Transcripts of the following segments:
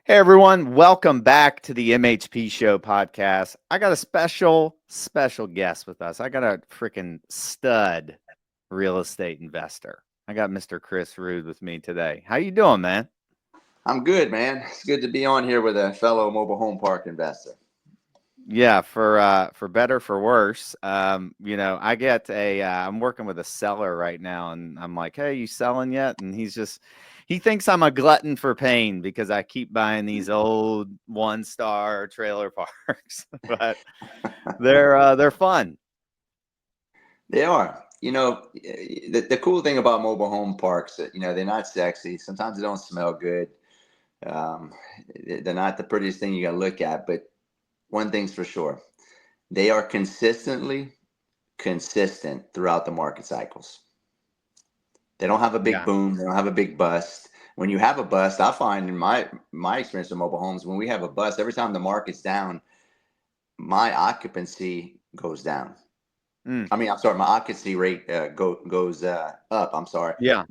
Hey everyone, welcome back to the MHP Show podcast. I got a special guest with us. I got a freaking stud real estate investor. I got Mr. Chris Rood with me today. How you doing, man? I'm good, man. It's good to be on here with a fellow mobile home park investor. Yeah, for better for worse. I get I'm working with a seller right now, and I'm like, "Hey, you selling yet?" And he thinks I'm a glutton for pain because I keep buying these old one-star trailer parks, but they're fun. They are. The cool thing about mobile home parks, they're not sexy. Sometimes they don't smell good. Um, they're not the prettiest thing you're gonna look at. But one thing's for sure, they are consistently consistent throughout the market cycles. They don't have a big Yeah. boom. They don't have a big bust. When you have a bust, I find in my experience with mobile homes, when we have a bust, every time the market's down, my occupancy goes down. Mm, I'm sorry, my occupancy rate goes up. I'm sorry, yeah.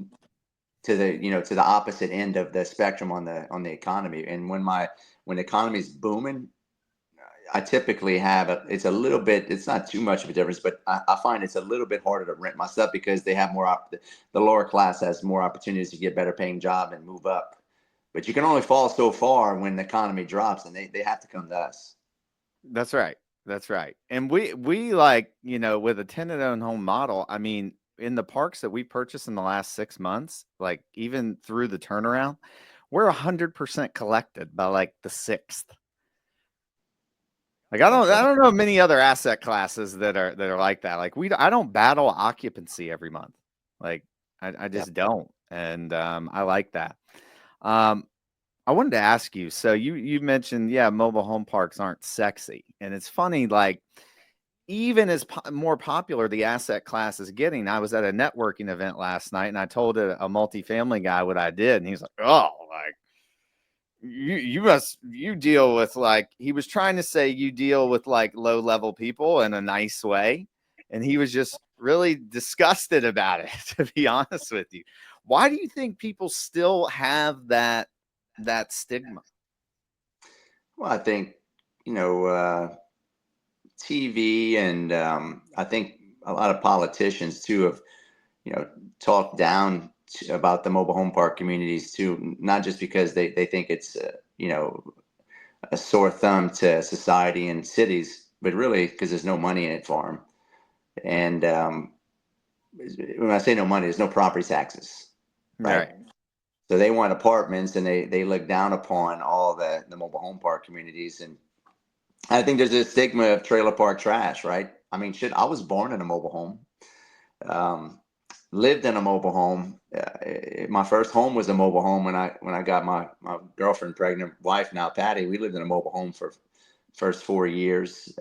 to the opposite end of the spectrum on the economy. And when the economy is booming, I typically have it's a little bit. It's not too much of a difference, but I find it's a little bit harder to rent my stuff because they have the lower class has more opportunities to get better paying job and move up. But you can only fall so far when the economy drops, and they have to come to us. That's right. That's right. And we like, with a tenant-owned home model, I mean, in the parks that we purchased in the last 6 months, like even through the turnaround, we're 100% collected by like the sixth. Like That's I right. don't know many other asset classes that are like that. Like I don't battle occupancy every month. Like I Yeah. just don't. And I like that. Um, I wanted to ask you. So you mentioned, yeah, mobile home parks aren't sexy, and it's funny. Like even as more popular the asset class is getting, I was at a networking event last night, and I told a multifamily guy what I did, and he's like, "Oh, like you deal with like," he was trying to say you deal with like low level people in a nice way, and he was just really disgusted about it. To be honest with you, why do you think people still have that stigma? Well, I think you know. TV and I think a lot of politicians too have you know talked down about the mobile home park communities too, not just because they think it's a sore thumb to society and cities, but really because there's no money in it for them. And when I say no money, there's no property taxes, right? Right. So they want apartments, and they look down upon all the mobile home park communities. And I think there's a stigma of trailer park trash, right? I mean, shit, I was born in a mobile home, um, lived in a mobile home. My first home was a mobile home when I got my girlfriend, pregnant wife, now Patty. We lived in a mobile home for first 4 years.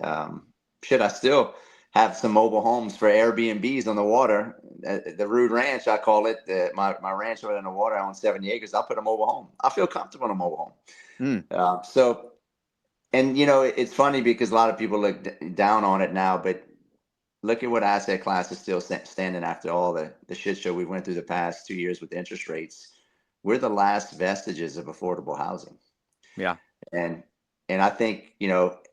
Shit, I still have some mobile homes for Airbnbs on the water. The Rood Ranch, I call it. My ranch over in the water, I own 70 acres. I'll put a mobile home. I feel comfortable in a mobile home. Mm, So and it's funny because a lot of people look down on it now, but look at what asset class is still standing after all the shit show we went through the past 2 years with interest rates. We're the last vestiges of affordable housing, yeah. and I think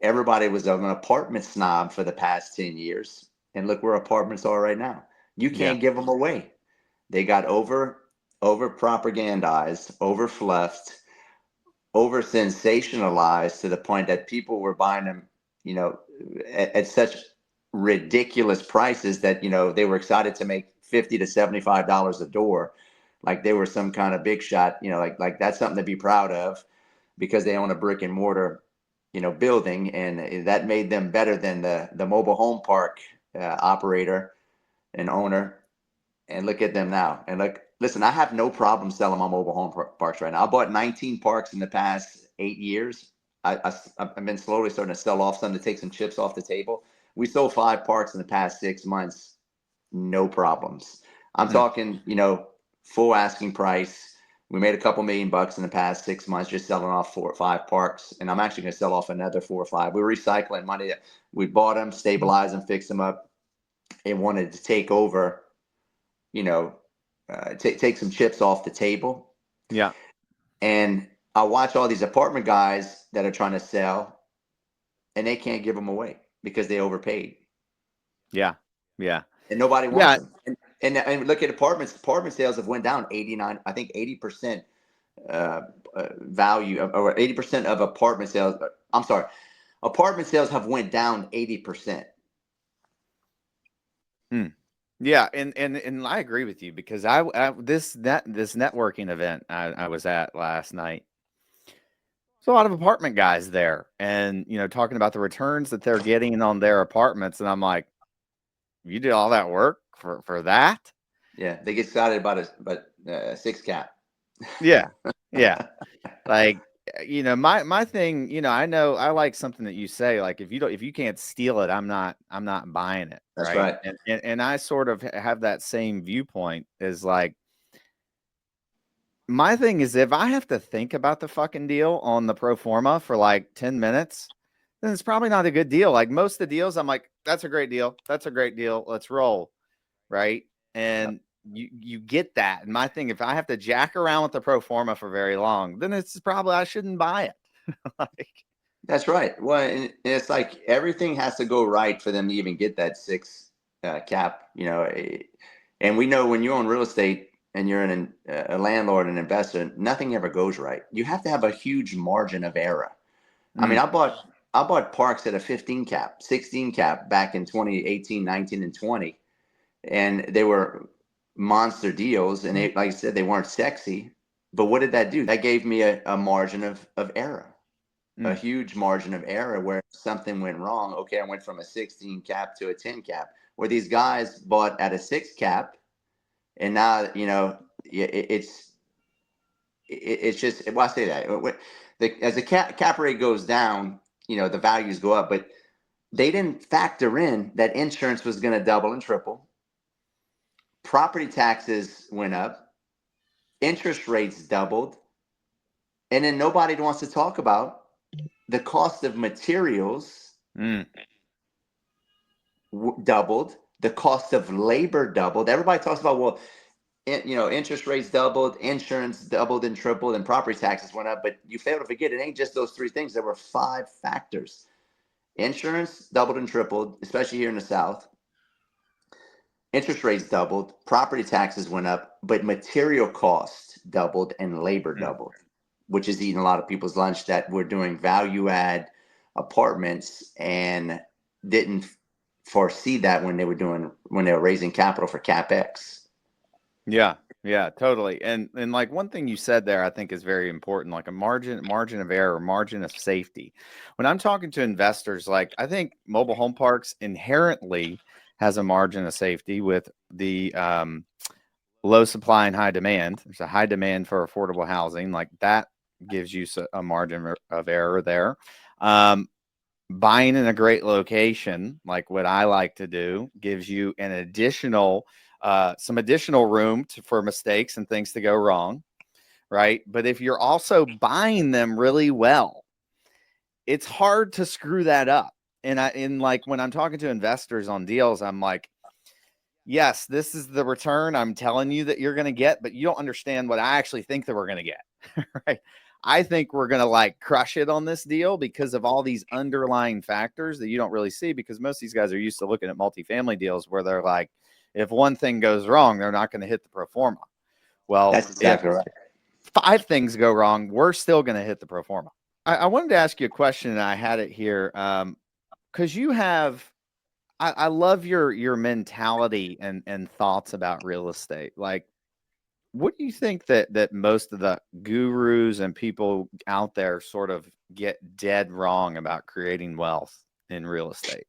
everybody was an apartment snob for the past 10 years, and look where apartments are right now. You Yeah. can't give them away. They got over propagandized, over fluffed, over sensationalized to the point that people were buying them, you know, at such ridiculous prices that they were excited to make $50 to $75 a door, like they were some kind of big shot, like that's something to be proud of because they own a brick and mortar, building, and that made them better than the mobile home park operator and owner. And look at them now. And look, listen, I have no problem selling my mobile home parks right now. I bought 19 parks in the past 8 years. I've been slowly starting to sell off some to take some chips off the table. We sold 5 parks in the past 6 months, no problems. I'm Mm, talking, full asking price. We made a couple $1 million in the past 6 months just selling off 4 or 5 parks, and I'm actually going to sell off another 4 or 5. We're recycling money that we bought them, stabilize them, fix them up, and wanted to take over, you know, take some chips off the table. yeah. And I watch all these apartment guys that are trying to sell, and they can't give them away because they overpaid, Yeah. Yeah. and nobody wants Yeah. them. And look at apartments. Apartment sales have went down 89, I think 80% uh, value or 80% of apartment sales. I'm sorry, apartment sales have went down 80%. Hmm. Yeah, and I agree with you because this networking event I was at last night. There's a lot of apartment guys there, and talking about the returns that they're getting on their apartments, and I'm like, you did all that work for that? Yeah, they get excited about a six cap. Yeah, yeah. Like, my thing, I know I like something that you say, like if you can't steal it, I'm not buying it, That's right? right. And I sort of have that same viewpoint is like my thing is if I have to think about the fucking deal on the pro forma for like 10 minutes, then it's probably not a good deal. Like most of the deals, I'm like, that's a great deal. That's a great deal. Let's roll. Right. And you get that. And my thing, if I have to jack around with the pro forma for very long, then it's probably I shouldn't buy it. Like, That's right. Well, and it's like everything has to go right for them to even get that six cap. And we know when you own real estate and you're a landlord and investor, nothing ever goes right. You have to have a huge margin of error. I mean, mm, I bought parks at a 15 cap, 16 cap back in 2018, 19, and 20, and they were monster deals. And they, like I said, they weren't sexy. But what did that do? That gave me a margin of error, a mm, huge margin of error where something went wrong. Okay, I went from a 16 cap to a 10 cap, where these guys bought at a six cap, and now it's just, well, I say that as the cap rate goes down, the values go up, but they didn't factor in that insurance was going to double and triple, property taxes went up, interest rates doubled, and then nobody wants to talk about the cost of materials mm. doubled, the cost of labor doubled. Everybody talks about, well, interest rates doubled, insurance doubled and tripled, and property taxes went up. But you fail to forget, it ain't just those three things. There were five factors. Insurance doubled and tripled, especially here in the South. Interest rates doubled, property taxes went up, but material costs doubled and labor Mm. doubled, which is eating a lot of people's lunch that were doing value add apartments and didn't foresee that when they were raising capital for capex. Yeah, yeah, totally. And like one thing you said there, I think is very important, like a margin of error, margin of safety. When I'm talking to investors, like I think mobile home parks inherently has a margin of safety with the low supply and high demand. There's a high demand for affordable housing, like that gives you a margin of error there. Um, Buying in a great location, like what I like to do, gives you an additional some additional room for mistakes and things to go wrong, right? But if you're also buying them really well, it's hard to screw that up. And like when I'm talking to investors on deals, I'm like, yes, this is the return I'm telling you that you're going to get, but you don't understand what I actually think that we're going to get, right? I think we're going to like crush it on this deal because of all these underlying factors that you don't really see, because most of these guys are used to looking at multifamily deals where they're like, if one thing goes wrong, they're not going to hit the pro forma. Well, That's if exactly right. 5 things go wrong, we're still going to hit the pro forma. I wanted to ask you a question, and I had it here because you have I love your mentality and thoughts about real estate. Like, what do you think that most of the gurus and people out there sort of get dead wrong about creating wealth in real estate?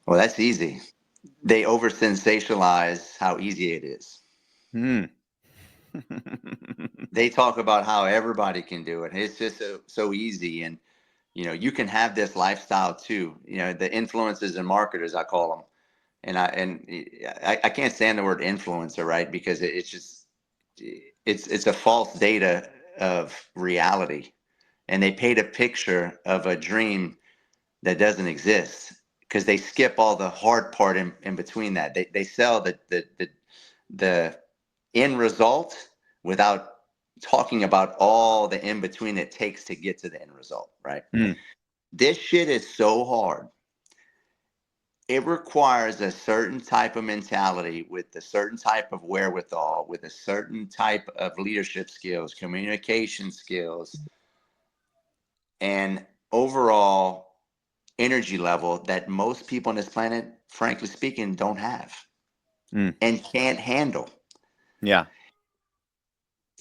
Well, that's easy. They over sensationalize how easy it is. Hmm. They talk about how everybody can do it. It's just so easy. And you can have this lifestyle too. The influencers and marketers, I call them. And I can't stand the word influencer, right? Because it's just it's a false data of reality, and they paint a picture of a dream that doesn't exist because they skip all the hard part in between that. They sell the end result without talking about all the in between it takes to get to the end result, right? Mm. This shit is so hard. It requires a certain type of mentality with a certain type of wherewithal, with a certain type of leadership skills, communication skills, and overall energy level that most people on this planet, frankly speaking, don't have Mm. and can't handle. Yeah.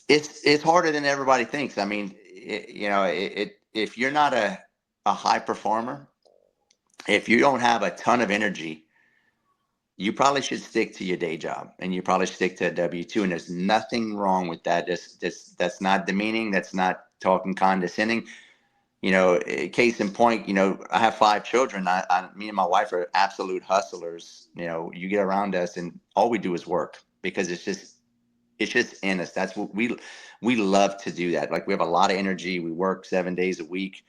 It's harder than everybody thinks. I mean, if you're not a high performer, if you don't have a ton of energy, you probably should stick to your day job, and you probably stick to a W-2. And there's nothing wrong with that. That's not demeaning. That's not talking condescending. Case in point, I have 5 children. Me and my wife are absolute hustlers. You get around us, and all we do is work because it's just in us. That's what we love to do. That, like, we have a lot of energy. We work 7 days a week.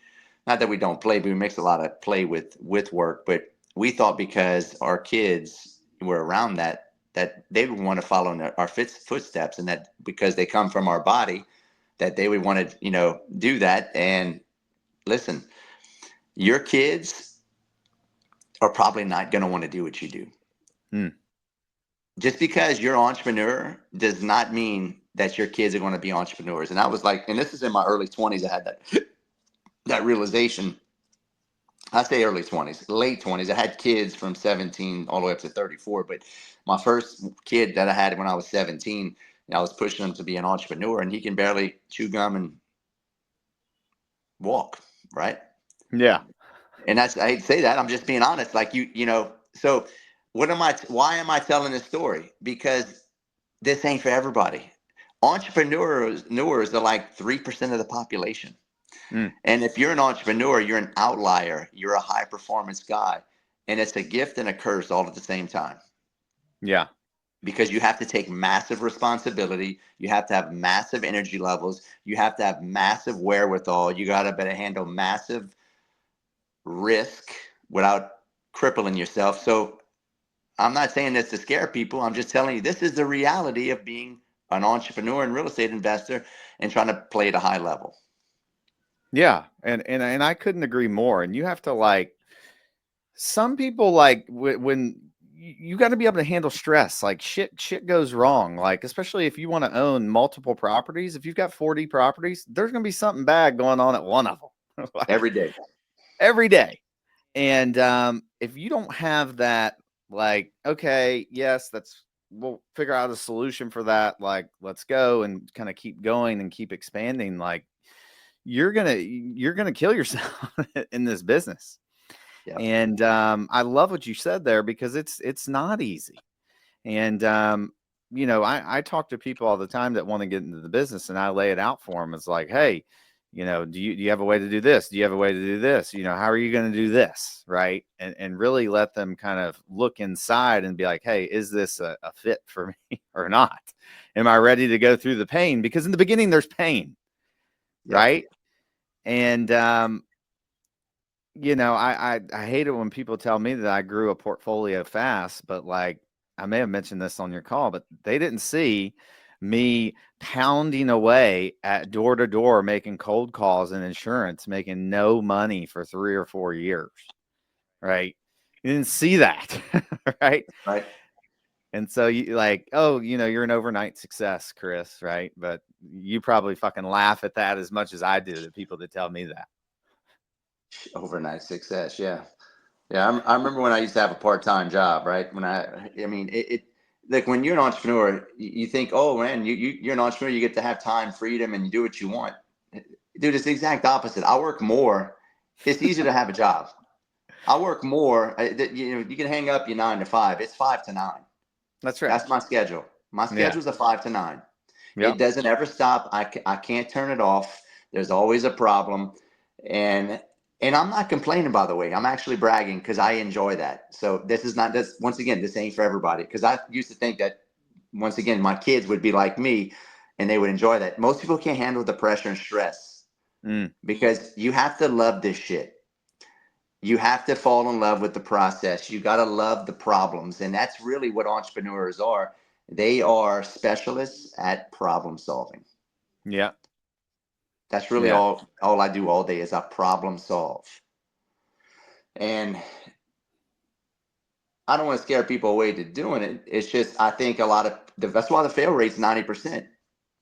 Not that we don't play, but we mix a lot of play with work. But we thought because our kids were around that they would want to follow in our footsteps, and that because they come from our body, that they would want to do that. And listen, your kids are probably not going to want to do what you do. Mm. Just because you're an entrepreneur does not mean that your kids are going to be entrepreneurs. And I was like, and this is in my early 20s, I had that realization. I say early 20s, late 20s. I had kids from 17 all the way up to 34. But my first kid that I had when I was 17, I was pushing him to be an entrepreneur, and he can barely chew gum and walk, right? Yeah. And I hate to say that. I'm just being honest. Like, so why am I telling this story? Because this ain't for everybody. Entrepreneurs are like 3% of the population. Mm. And if you're an entrepreneur, you're an outlier. You're a high performance guy. And it's a gift and a curse all at the same time, Yeah. because you have to take massive responsibility. You have to have massive energy levels. You have to have massive wherewithal. You got to better handle massive risk without crippling yourself. So I'm not saying this to scare people. I'm just telling you, this is the reality of being an entrepreneur and real estate investor and trying to play at a high level. Yeah. And I couldn't agree more. And you have to, like, some people, like, when you got to be able to handle stress. Like, shit goes wrong. Like, especially if you want to own multiple properties. If you've got 40 properties, there's going to be something bad going on at one of them. Like, Every day. every day. And if you don't have that, like, okay, yes, we'll figure out a solution for that. Like, let's go and kind of keep going and keep expanding. Like, you're gonna kill yourself in this business. Yep. And I love what you said there, because it's not easy. And I talk to people all the time that want to get into the business, and I lay it out for them. It's like, hey, do you have a way to do this? Do you have a way to do this? How are you going to do this? Right. And really let them kind of look inside and be like, hey, is this a fit for me or not? Am I ready to go through the pain? Because in the beginning, there's pain. Yep. Right. And, I hate it when people tell me that I grew a portfolio fast, but, like, I may have mentioned this on your call, but they didn't see me pounding away at door to door, making cold calls and insurance, making no money for 3 or 4 years, right? You didn't see that, right? Right. And so you, like, oh, you're an overnight success, Chris, right? But you probably fucking laugh at that as much as I do, the people that tell me that. Overnight success. Yeah. Yeah. I remember when I used to have a part-time job, right? I mean, like, when you're an entrepreneur, you think, oh man, you're an entrepreneur, you get to have time, freedom, and you do what you want. Dude, it's the exact opposite. I work more. It's easier to have a job. I work more. You can hang up your 9 to 5. It's 5 to 9. That's right. That's my schedule. My Yeah. schedule's a 5 to 9. It Yep. doesn't ever stop. I can't turn it off. There's always a problem. And I'm not complaining, by the way. I'm actually bragging because I enjoy that. So this is not this once again, this ain't for everybody. Because I used to think that, once again, my kids would be like me and they would enjoy that. Most people can't handle the pressure and stress, Mm. because you have to love this shit. You have to fall in love with the process. You got to love the problems. And that's really what entrepreneurs are. They are specialists at problem solving. Yeah. That's really Yeah. all I do all day is I problem solve. And I don't want to scare people away to doing it. It's just I think a lot of that's why the fail rate's 90%,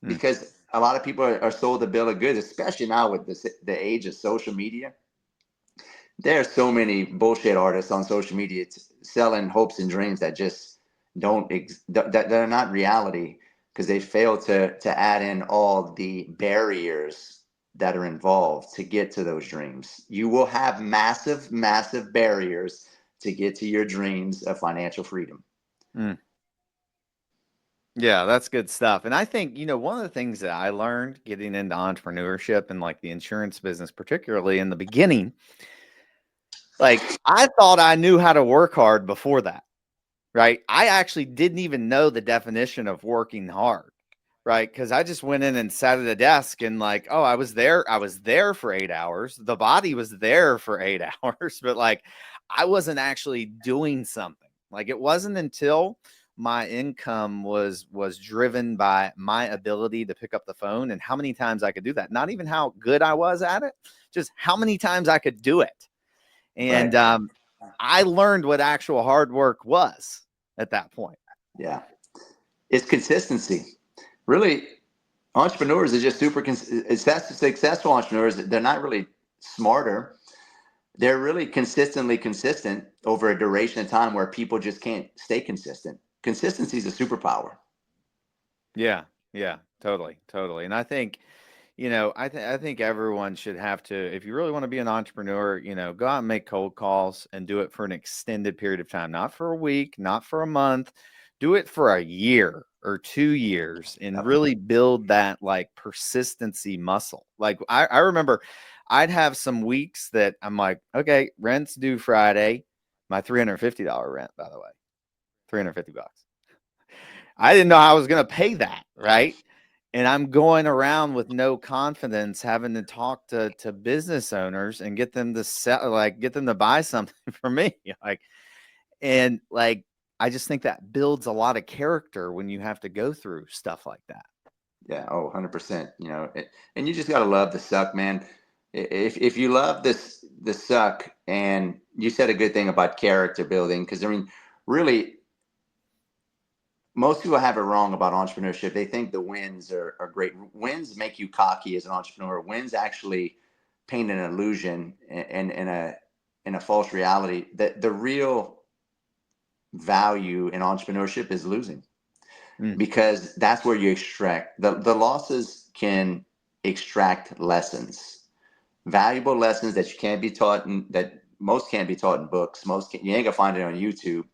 Mm. because a lot of people are sold the bill of goods, especially now with the age of social media. There are so many bullshit artists on social media selling hopes and dreams that just that are not reality, because they fail to add in all the barriers that are involved to get to those dreams. You will have massive, massive barriers to get to your dreams of financial freedom. Mm. Yeah, that's good stuff. And I think, one of the things that I learned getting into entrepreneurship and like the insurance business, particularly in the beginning, like I thought I knew how to work hard before that, right? I actually didn't even know the definition of working hard, right? Because I just went in and sat at a desk and like, oh, I was there for 8 hours. The body was there for 8 hours, but like I wasn't actually doing something. Like it wasn't until my income was driven by my ability to pick up the phone and how many times I could do that. Not even how good I was at it, just how many times I could do it. And Right. I learned what actual hard work was at that point. Yeah. It's consistency. Really, entrepreneurs are just successful entrepreneurs. They're not really smarter. They're really consistently consistent over a duration of time where people just can't stay consistent. Consistency is a superpower. Yeah, yeah, totally, totally. And I think, I think everyone should have to, if you really want to be an entrepreneur, go out and make cold calls and do it for an extended period of time, not for a week, not for a month. Do it for a year or 2 years and Yep. really build that like persistency muscle. Like I remember I'd have some weeks that I'm like, okay, rent's due Friday, my $350 rent, by the way, 350 bucks. I didn't know I was going to pay that, right? And I'm going around with no confidence, having to talk to business owners and get them to sell, like get them to buy something from me. Like, and like, I just think that builds a lot of character when you have to go through stuff like that. Yeah. Oh, 100%. And you just got to love the suck, man. If you love the suck, and you said a good thing about character building, because I mean, really, most people have it wrong about entrepreneurship. They think the wins are great. Wins make you cocky as an entrepreneur. Wins actually paint an illusion and in a false reality. That the real value in entrepreneurship is losing, Mm, because that's where you extract the losses can extract lessons, valuable lessons that you can't be taught, and that most can't be taught in books. You ain't gonna find it on YouTube.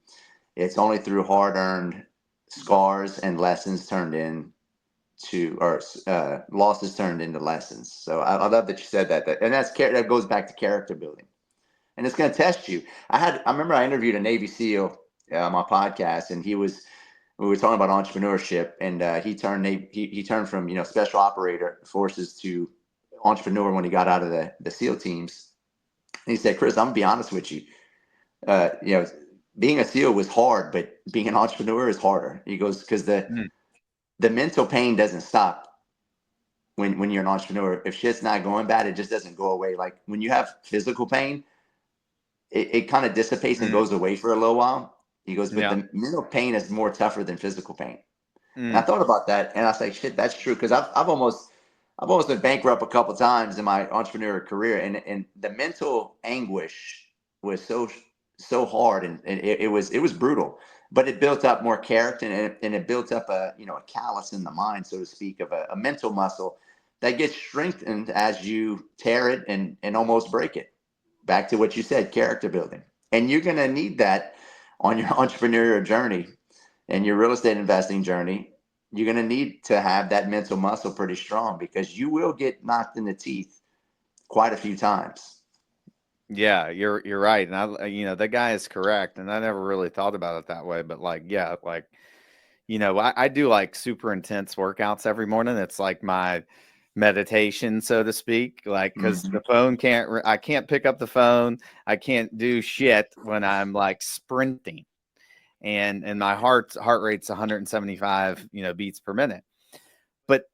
It's only through hard earned scars and lessons turned in to, or losses turned into lessons. So I love that you said that, and that goes back to character building, and it's going to test you. I remember I interviewed a Navy SEAL on my podcast, and we were talking about entrepreneurship, and he turned from special operator forces to entrepreneur when he got out of the SEAL teams. And he said, "Chris, I'm gonna be honest with you. Uh, you know, being a SEAL was hard, but being an entrepreneur is harder." He goes, because mm, the mental pain doesn't stop when you're an entrepreneur. If shit's not going bad, it just doesn't go away. Like when you have physical pain, it kind of dissipates and mm, goes away for a little while. He goes, but yeah. the mental pain is more tougher than physical pain. And I Mm, thought about that, and I was like, shit, that's true. Because I've almost been bankrupt a couple times in my entrepreneur career, and the mental anguish was so hard, and it was brutal. But it built up more character, and it built up a callus in the mind, so to speak, of a mental muscle that gets strengthened as you tear it and almost break it. Back to what you said, character building, and you're gonna need that on your entrepreneurial journey and your real estate investing journey. You're going to need to have that mental muscle pretty strong, because you will get knocked in the teeth quite a few times. yeah, you're right. And the guy is correct. And I never really thought about it that way. But like, yeah, like, I do like super intense workouts every morning. It's like my meditation, so to speak, like, because Mhm. the phone I can't pick up the phone. I can't do shit when I'm like sprinting and my heart rate's 175, beats per minute. But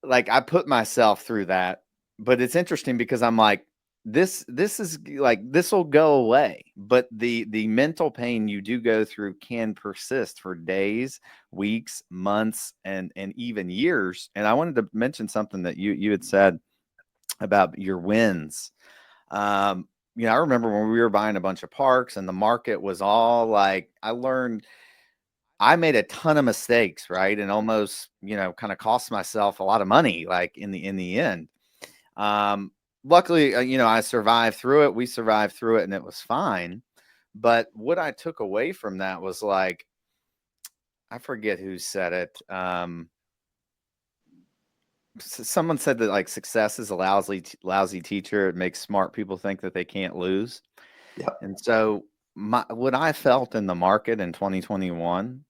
like I put myself through that, but it's interesting because I'm like, this is like this will go away, but the mental pain you do go through can persist for days, weeks, months, and even years. And I wanted to mention something that you had said about your wins. Um, I remember when we were buying a bunch of parks and the market was all like, I made a ton of mistakes, right? And almost, kind of cost myself a lot of money, like in the end. Um, Luckily, I survived through it. We survived through it and it was fine. But what I took away from that was like, I forget who said it. Someone said that like success is a lousy teacher. It makes smart people think that they can't lose. Yep. And so what I felt in the market in 2021,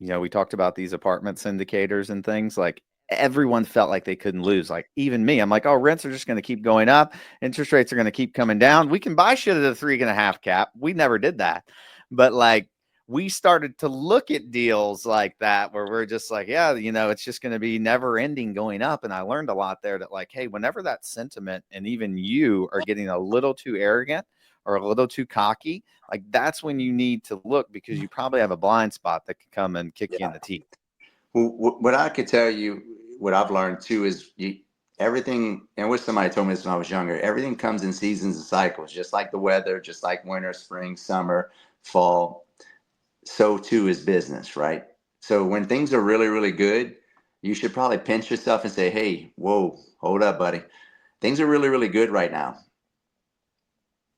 we talked about these apartment syndicators and things like everyone felt like they couldn't lose. Like even me, I'm like, oh, rents are just going to keep going up. Interest rates are going to keep coming down. We can buy shit at a 3.5 cap. We never did that. But like, we started to look at deals like that where we're just like, yeah, it's just going to be never ending going up. And I learned a lot there that like, hey, whenever that sentiment and even you are getting a little too arrogant or a little too cocky, like that's when you need to look because you probably have a blind spot that could come and kick you in Yeah. the teeth. Well, what I could tell you, what I've learned too, is everything, and what somebody told me this when I was younger, everything comes in seasons and cycles, just like the weather, just like winter, spring, summer, fall. So too is business, right? So when things are really, really good, you should probably pinch yourself and say, hey, whoa, hold up, buddy. Things are really, really good right now.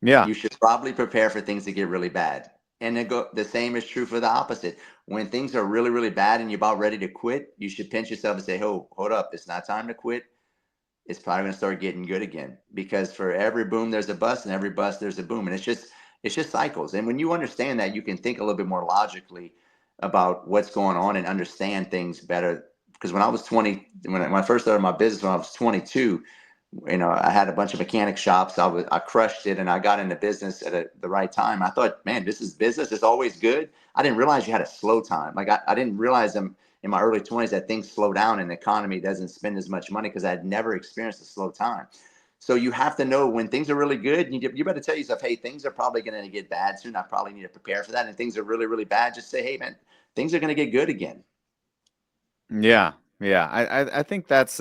Yeah. You should probably prepare for things to get really bad. And the same is true for the opposite. When things are really, really bad and you're about ready to quit, you should pinch yourself and say, oh, hold up, it's not time to quit. It's probably going to start getting good again. Because for every boom, there's a bust, and every bust, there's a boom. And it's just cycles. And when you understand that, you can think a little bit more logically about what's going on and understand things better. Because when I was 20, when I first started my business, when I was 22, I had a bunch of mechanic shops. I crushed it, and I got into business at the right time. I thought, man, this is business. It's always good. I didn't realize you had a slow time. Like I didn't realize in my early 20s that things slow down and the economy doesn't spend as much money because I had never experienced a slow time. So you have to know when things are really good. You better tell yourself, hey, things are probably going to get bad soon. I probably need to prepare for that. And things are really, really bad. Just say, hey, man, things are going to get good again. Yeah. Yeah. I think that's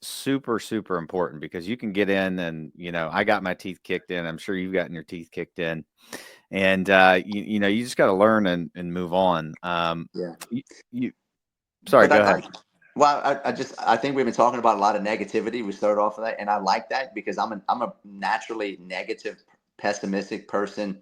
super, super important because you can get in and, I got my teeth kicked in. I'm sure you've gotten your teeth kicked in. And you just got to learn and move on. Yeah. You, you sorry, But go ahead. I think we've been talking about a lot of negativity. We started off with that, and I like that because I'm a naturally negative, pessimistic person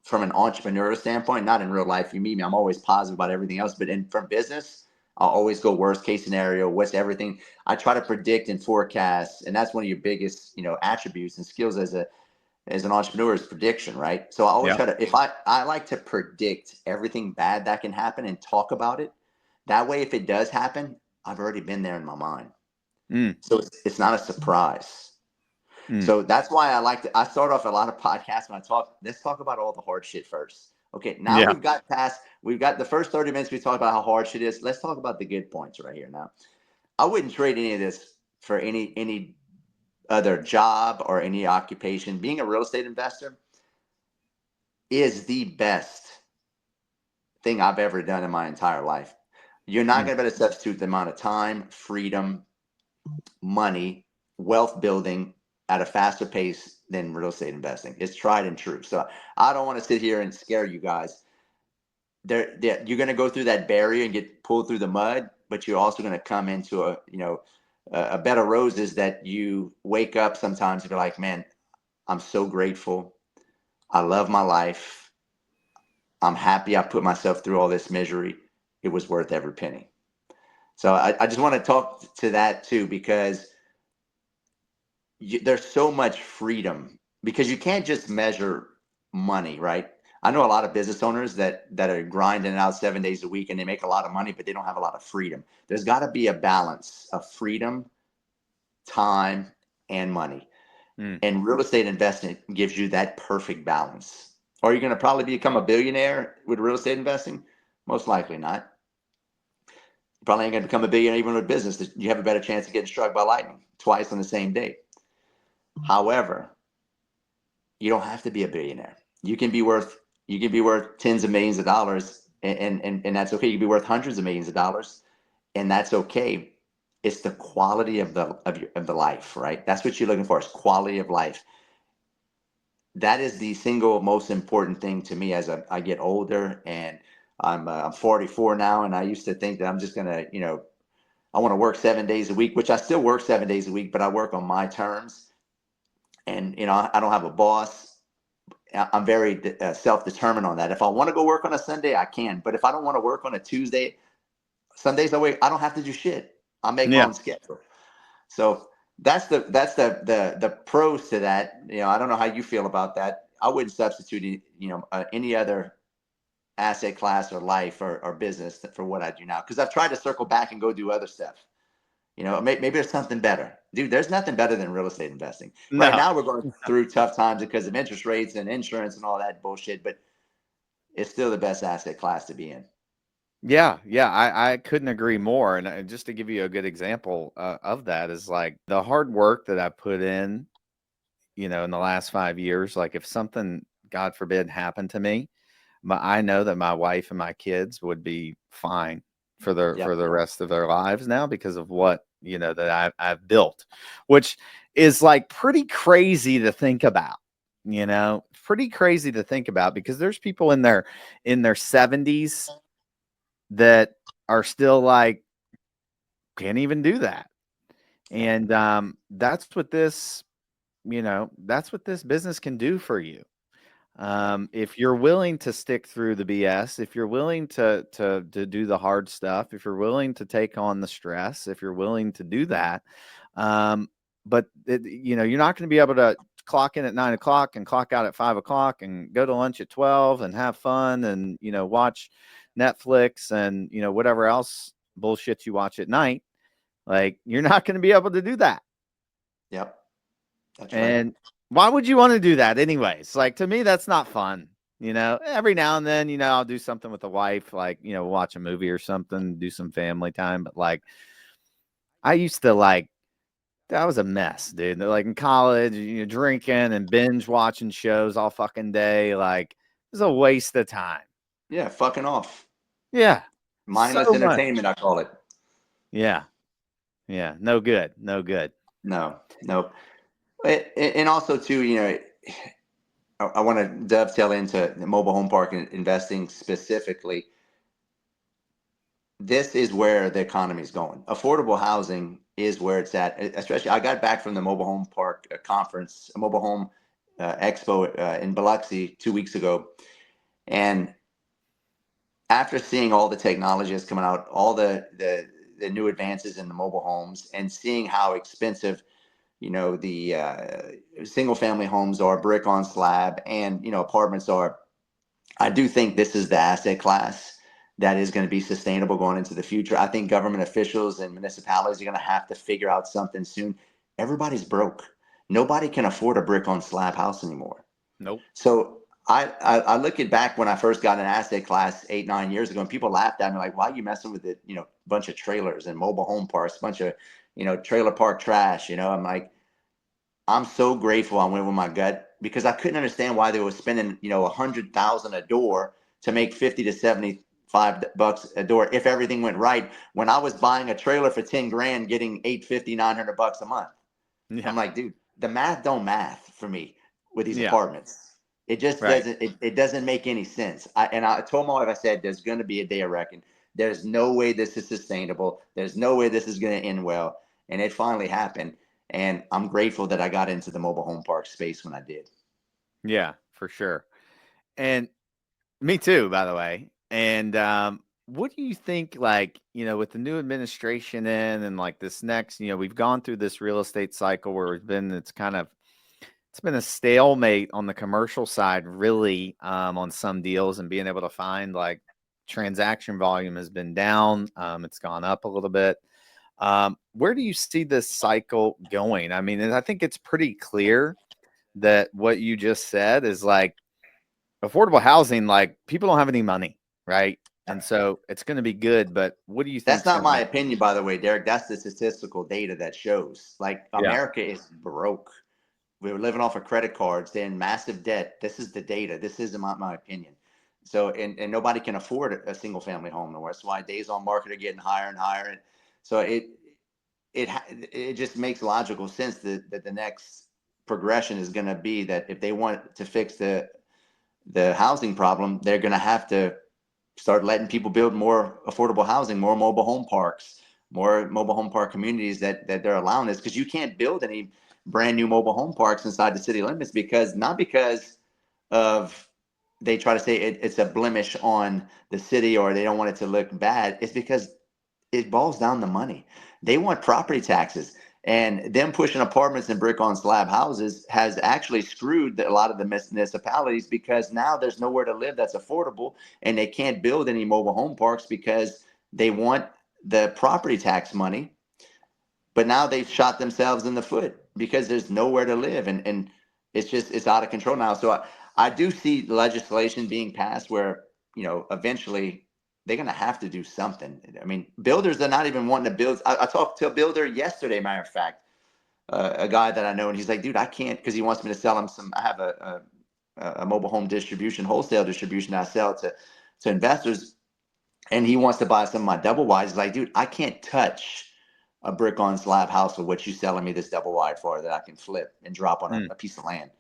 from an entrepreneur standpoint. Not in real life. You meet me, I'm always positive about everything else, but from business, I'll always go worst case scenario. What's everything? I try to predict and forecast, and that's one of your biggest, attributes and skills as an entrepreneur is prediction, right? So I always Yeah. try to, if I like to predict everything bad that can happen and talk about it. That way, if it does happen, I've already been there in my mind. Mm, So it's not a surprise. mm, So that's why I start off a lot of podcasts when let's talk about all the hard shit first. Okay, now yeah. we've got the first 30 minutes, we talked about how hard shit is. Let's talk about the good points right here now. I wouldn't trade any of this for any other job or any occupation. Being a real estate investor is the best thing I've ever done in my entire life. You're not Mm, going to be able to substitute the amount of time, freedom, money, wealth building at a faster pace than real estate investing. It's tried and true. So I don't want to sit here and scare you guys. You're going to go through that barrier and get pulled through the mud, but you're also going to come into a bed of roses that you wake up sometimes and be like, man, I'm so grateful. I love my life. I'm happy I put myself through all this misery. It was worth every penny. So I just want to talk to that too, because there's so much freedom because you can't just measure money, right? I know a lot of business owners that are grinding out 7 days a week and they make a lot of money, but they don't have a lot of freedom. There's got to be a balance of freedom, time, and money. mm. And real estate investing gives you that perfect balance. Are you going to probably become a billionaire with real estate investing? Most likely not. probably ain't going to become a billionaire even with business. You have a better chance of getting struck by lightning twice on the same day. However, you don't have to be a billionaire. You can be worth tens of millions of dollars, and that's okay. You can be worth hundreds of millions of dollars, and that's okay. It's the quality of the life, right? That's what you're looking for, is quality of life. That is the single most important thing to me as I get older, and I'm 44 now, and I used to think that I'm just gonna, I want to work 7 days a week, which I still work 7 days a week, but I work on my terms, and I don't have a boss. I'm very self-determined on that. If I want to go work on a Sunday, I can, but if I don't want to work on a Tuesday, some days I don't have to do shit. I make my Yeah. own schedule. So that's the pros to that. I don't know how you feel about that. I wouldn't substitute any other asset class or life or business for what I do now, because I've tried to circle back and go do other stuff. Maybe there's something better, dude. There's nothing better than real estate investing. Right No. now we're going through tough times because of interest rates and insurance and all that bullshit, but it's still the best asset class to be in. Yeah, yeah, I couldn't agree more. And just to give you a good example of that is like the hard work that I put in, in the last 5 years. Like if something, God forbid, happened to me, I know that my wife and my kids would be fine for Yep. the rest of their lives now because of what that I've built, which is like pretty crazy to think about. Pretty crazy to think about because there's people in their 70s that are still like can't even do that. And that's what this business can do for you. If you're willing to stick through the BS, if you're willing to do the hard stuff, if you're willing to take on the stress, if you're willing to do that, but you're not going to be able to clock in at 9 o'clock and clock out at 5 o'clock and go to lunch at 12 and have fun and watch Netflix and whatever else bullshit you watch at night. Like you're not going to be able to do that. Yep. That's right. And why would you want to do that anyways? Like to me, that's not fun. Every now and then, I'll do something with the wife, like, watch a movie or something, do some family time. But like, I used to like, that was a mess, dude. Like in college, drinking and binge watching shows all fucking day. Like, it was a waste of time. Yeah. Fucking off. Yeah. Mindless So much. entertainment, I call it. Yeah. Yeah. No good. No good. No, no. And also too, I want to dovetail into the mobile home park and investing specifically. This is where the economy is going. Affordable housing is where it's at. Especially, I got back from the mobile home park conference, a mobile home expo in Biloxi 2 weeks ago, and after seeing all the technology that's coming out, all the new advances in the mobile homes, and seeing how expensive the single family homes are, brick on slab, and apartments are, I do think this is the asset class that is going to be sustainable going into the future. I think government officials and municipalities are going to have to figure out something soon. Everybody's broke. Nobody can afford a brick on slab house anymore. Nope. So I look at back when I first got an asset class 8-9 years ago, and people laughed at me like, "Why are you messing with it? Bunch of trailers and mobile home parks, bunch of trailer park trash." I'm like, I'm so grateful I went with my gut, because I couldn't understand why they were spending, 100,000 a door to make 50 to 75 bucks a door if everything went right. When I was buying a trailer for 10 grand, getting 850, 900 bucks a month. I'm Yeah. like, dude, the math don't math for me with these Yeah. apartments. It just Right. doesn't. It doesn't make any sense. I told my wife, I said, there's going to be a day of reckoning. There's no way this is sustainable. There's no way this is going to end well. And it finally happened. And I'm grateful that I got into the mobile home park space when I did. Yeah, for sure. And me too, by the way. And what do you think, like, with the new administration in and like this next, we've gone through this real estate cycle where it's been a stalemate on the commercial side, really, on some deals, and being able to find like transaction volume has been down. It's gone up a little bit. Where do you see this cycle going? I mean, and I think it's pretty clear that what you just said is like affordable housing, like people don't have any money, right? and so it's going to be good. But what do you That's think's not going to my happen? opinion, by the way, Derek. That's the statistical data that shows. Like Yeah. America is broke. We're living off of credit cards. They're in massive debt. This is the data. This isn't my opinion. So, and nobody can afford a single family home nowhere. That's why days on market are getting higher and higher. And so it just makes logical sense that the next progression is going to be that if they want to fix the housing problem, they're going to have to start letting people build more affordable housing, more mobile home parks, more mobile home park communities that they're allowing this, because you can't build any brand new mobile home parks inside the city limits because not because of they try to say it's a blemish on the city or they don't want it to look bad. It's because it boils down to money. They want property taxes. And them pushing apartments and brick on slab houses has actually screwed a lot of the municipalities because now there's nowhere to live that's affordable and they can't build any mobile home parks because they want the property tax money. But now they've shot themselves in the foot because there's nowhere to live and it's out of control now. So I do see legislation being passed where, eventually they're going to have to do something. I mean, builders are not even wanting to build. I talked to a builder yesterday, matter of fact, a guy that I know, and he's like, dude, I can't, because he wants me to sell him some. I have a mobile home distribution, wholesale distribution I sell to investors, and he wants to buy some of my double wides. He's like, dude, I can't touch a brick on slab house of what you selling me this double wide for that I can flip and drop on Mm, a piece of land.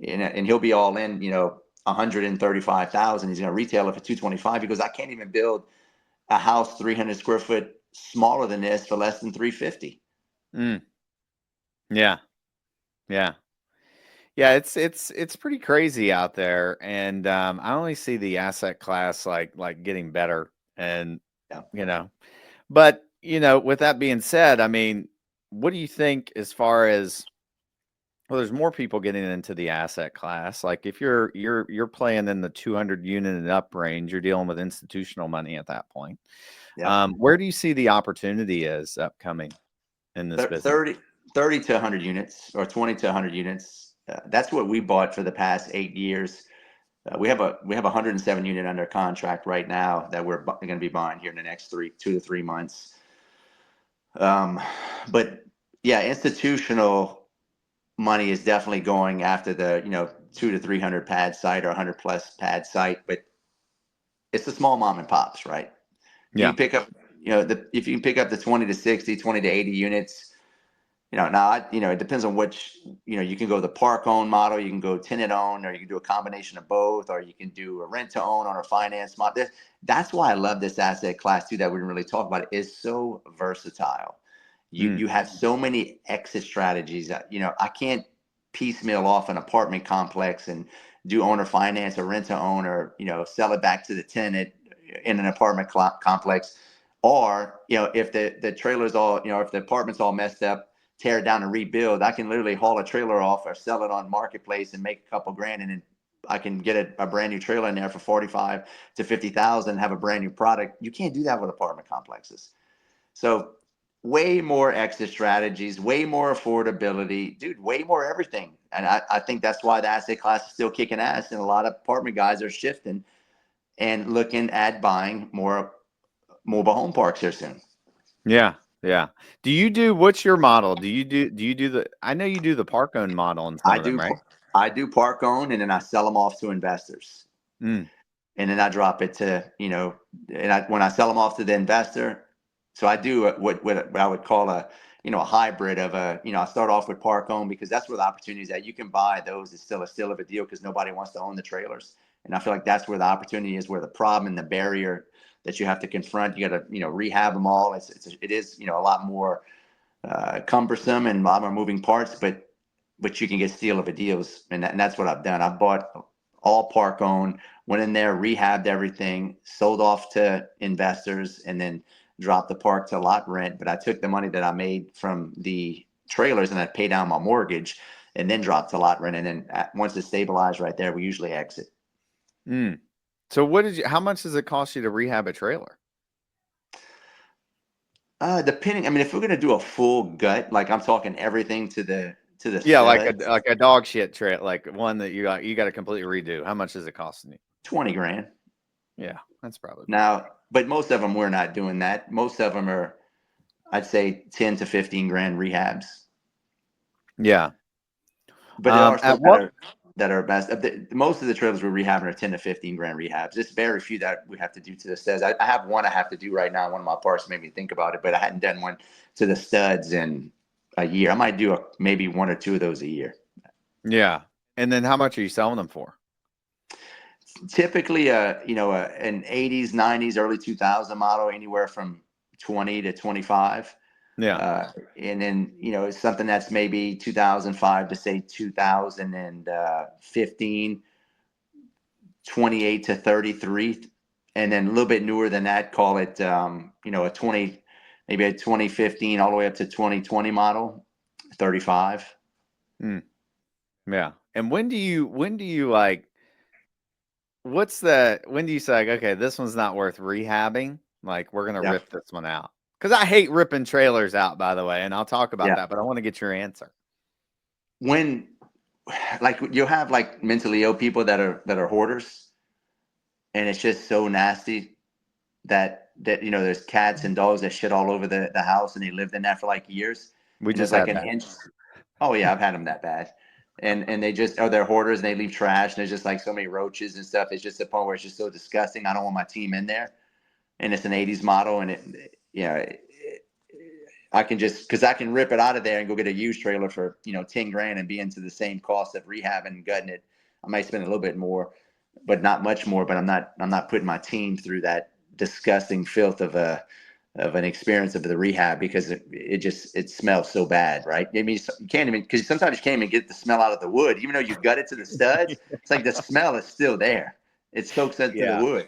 And he'll be all in, 135,000. He's going to retail it for 225 because I can't even build a house 300 square foot smaller than this for less than 350. mm, yeah. Yeah. Yeah, it's pretty crazy out there, and I only see the asset class like getting better, and Yeah. you know, but with that being said, I mean, what do you think as far as well? There's more people getting into the asset class. Like if you're playing in the 200 unit and up range, you're dealing with institutional money at that point. Yeah. Where do you see the opportunity is upcoming in this business? 30 to 100 units or 20 to 100 units. That's what we bought for the past 8 years. We have 107 unit under contract right now that we're going to be buying here in the next 2 to 3 months. But yeah, institutional money is definitely going after the 2 to 300 pad site or 100 plus pad site, but it's the small mom and pops, right? If you Yeah. can pick up, if you can pick up the 20 to 60, 20 to 80 units, now it depends on which, you can go the park own model, you can go tenant own, or you can do a combination of both, or you can do a rent to own or a finance model. That's why I love this asset class too that we didn't really talk about. It is so versatile. You Mm, have so many exit strategies that, I can't piecemeal off an apartment complex and do owner finance or rent to own, or sell it back to the tenant in an apartment complex. Or if the trailer's all, if the apartment's all messed up, tear it down and rebuild, I can literally haul a trailer off or sell it on marketplace and make a couple grand, and then I can get a brand new trailer in there for 45 to 50,000, have a brand new product. You can't do that with apartment complexes. So way more exit strategies, way more affordability, dude, way more everything. And I think that's why the asset class is still kicking ass, and a lot of apartment guys are shifting and looking at buying more mobile home parks here soon. yeah. Yeah. What's your model? Do you do I know you do the park owned model in some I of them, do right? I do park own, and then I sell them off to investors. Mm, And then I drop it to, when I sell them off to the investor. So I do what I would call a hybrid of I start off with park own because that's where the opportunity is at. You can buy those. It's still a steal of a deal because nobody wants to own the trailers. And I feel like that's where the opportunity is, where the problem and the barrier that you have to confront, you got to, rehab them all. It is, a lot more cumbersome and a lot more moving parts, but you can get steal of a deals. And that's what I've done. I bought all park owned, went in there, rehabbed everything, sold off to investors, and then dropped the park to lot rent. But I took the money that I made from the trailers and I paid down my mortgage and then dropped to lot rent. And then once it's stabilized right there, we usually exit. mm. So how much does it cost you to rehab a trailer? Depending, I mean, if we're gonna do a full gut, like I'm talking everything to the Yeah, like studs, a dog shit trail, like one that you got to completely redo. How much is it costing you? 20 grand. Yeah, that's probably about Now, right. but most of them, we're not doing that. Most of them are, I'd say, 10 to 15 grand rehabs. Yeah. But there are At some what that are best. Most of the trailers we're rehabbing are 10 to 15 grand rehabs. There's very few that we have to do to the studs. I have one I have to do right now. One of my parts made me think about it, but I hadn't done one to the studs in a year. I might do maybe one or two of those a year. Yeah. And then how much are you selling them for? Typically, an 80s, 90s, early 2000 model, anywhere from 20 to 25. Yeah. And then, it's something that's maybe 2005 to say 2015, 28 to 33. And then a little bit newer than that, call it, a 20, maybe a 2015 all the way up to 2020 model, 35. Mm, yeah. And when do you like, when do you say, like, okay, this one's not worth rehabbing? Like, we're going to Yeah. rip this one out. Because I hate ripping trailers out, by the way. And I'll talk about Yeah. that, but I want to get your answer. When, like, you'll have like mentally ill people that are hoarders, and it's just so nasty that there's cats and dogs that shit all over the house, and they lived in that for like years, We and there's just like had an that. inch. Oh yeah, I've had them that bad. And they just they're hoarders, and they leave trash, and there's just like so many roaches and stuff. It's just a point where it's just so disgusting. I don't want my team in there. And it's an 80s model, and I can just, because I can rip it out of there and go get a used trailer for 10 grand and be into the same cost of rehab and gutting it. I might spend a little bit more, but not much more. But I'm not putting my team through that disgusting filth of an experience of the rehab, because it smells so bad, right? I mean, you can't even, because sometimes you can't even get the smell out of the wood, even though you gut it to the studs. It's like the smell is still there. It soaks into the Yeah. wood.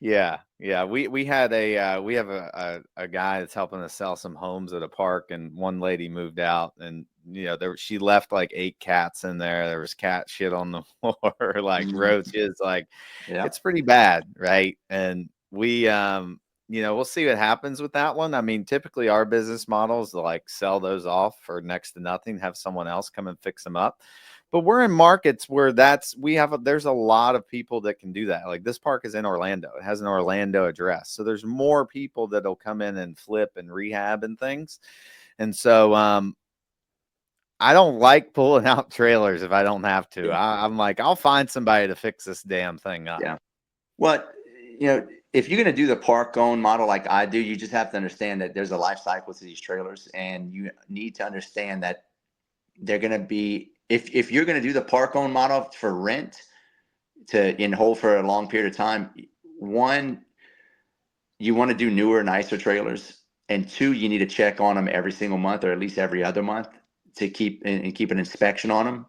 Yeah, yeah. We have a guy that's helping us sell some homes at a park, and one lady moved out, and she left like 8 cats in there. There was cat shit on the floor, like roaches. Like, Yeah. it's pretty bad, right? And we'll see what happens with that one. I mean, typically our business model is to like sell those off for next to nothing, have someone else come and fix them up. But we're in markets where there's a lot of people that can do that. Like, this park is in Orlando. It has an Orlando address. So there's more people that'll come in and flip and rehab and things. And so I don't like pulling out trailers if I don't have to. Yeah. I'm like, I'll find somebody to fix this damn thing up. Yeah. Well, if you're going to do the park owned model like I do, you just have to understand that there's a life cycle to these trailers, and you need to understand that they're going to be, if you're going to do the park owned model for rent to in hold for a long period of time, one, you want to do newer, nicer trailers, and two, you need to check on them every single month or at least every other month to keep an inspection on them.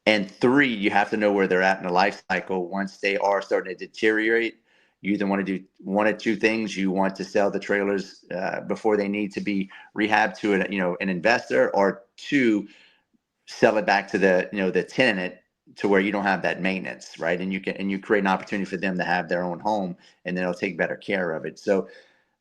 And three, you have to know where they're at in the life cycle. Once they are starting to deteriorate, you either want to do one of two things. You want to sell the trailers before they need to be rehabbed to an investor, or two, sell it back to the tenant to where you don't have that maintenance, right? And you create an opportunity for them to have their own home, and then they'll take better care of it. So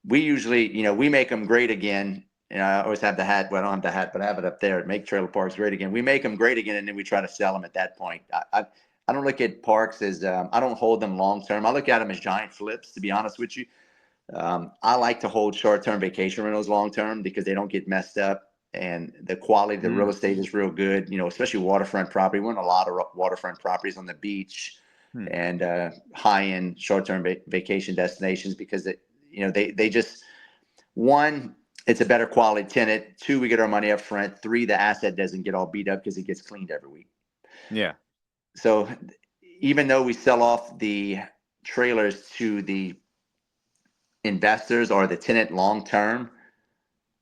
we usually, we make them great again. And I always have the hat. Well, I don't have the hat, but I have it up there. Make trailer parks great again. We make them great again, and then we try to sell them at that point. I don't look at parks as I don't hold them long term. I look at them as giant flips, to be honest with you. I like to hold short term vacation rentals long term because they don't get messed up, and the quality of the real estate is real good. Especially waterfront property. We own a lot of waterfront properties on the beach Hmm. and high end short term vacation destinations, because they just, one, it's a better quality tenant. Two, we get our money up front. Three, the asset doesn't get all beat up because it gets cleaned every week. Yeah. So even though we sell off the trailers to the investors or the tenant long term,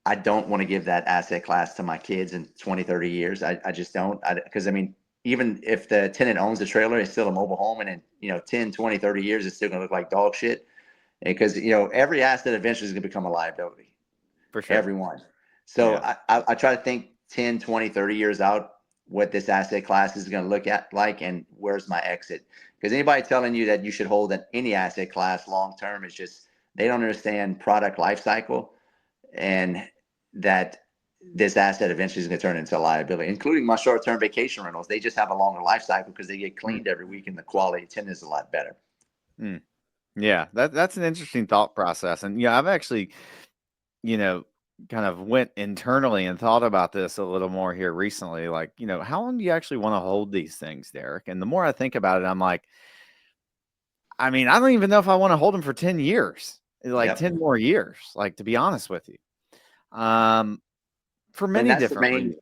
I don't want to give that asset class to my kids in 20, 30 years. I just don't. Because, I mean, even if the tenant owns the trailer, it's still a mobile home. And in 10, 20, 30 years, it's still going to look like dog shit. Because, every asset eventually is going to become a liability. For sure. Everyone. So Yeah. I try to think 10, 20, 30 years out what this asset class is going to look at like, and where's my exit. Because anybody telling you that you should hold any asset class long term is just, they don't understand product life cycle, and that this asset eventually is going to turn into a liability, including my short-term vacation rentals. They just have a longer life cycle because they get cleaned every week, and the quality of tenant is a lot better. Mm. Yeah, that's an interesting thought process. And yeah, I've actually, you know, kind of went internally and thought about this a little more here recently. Like, how long do you actually want to hold these things, Derek? And the more I think about it, I'm like, I mean, I don't even know if I want to hold them for 10 years, like Yep. 10 more years, like to be honest with you. Um, for And many that's the different main, reasons.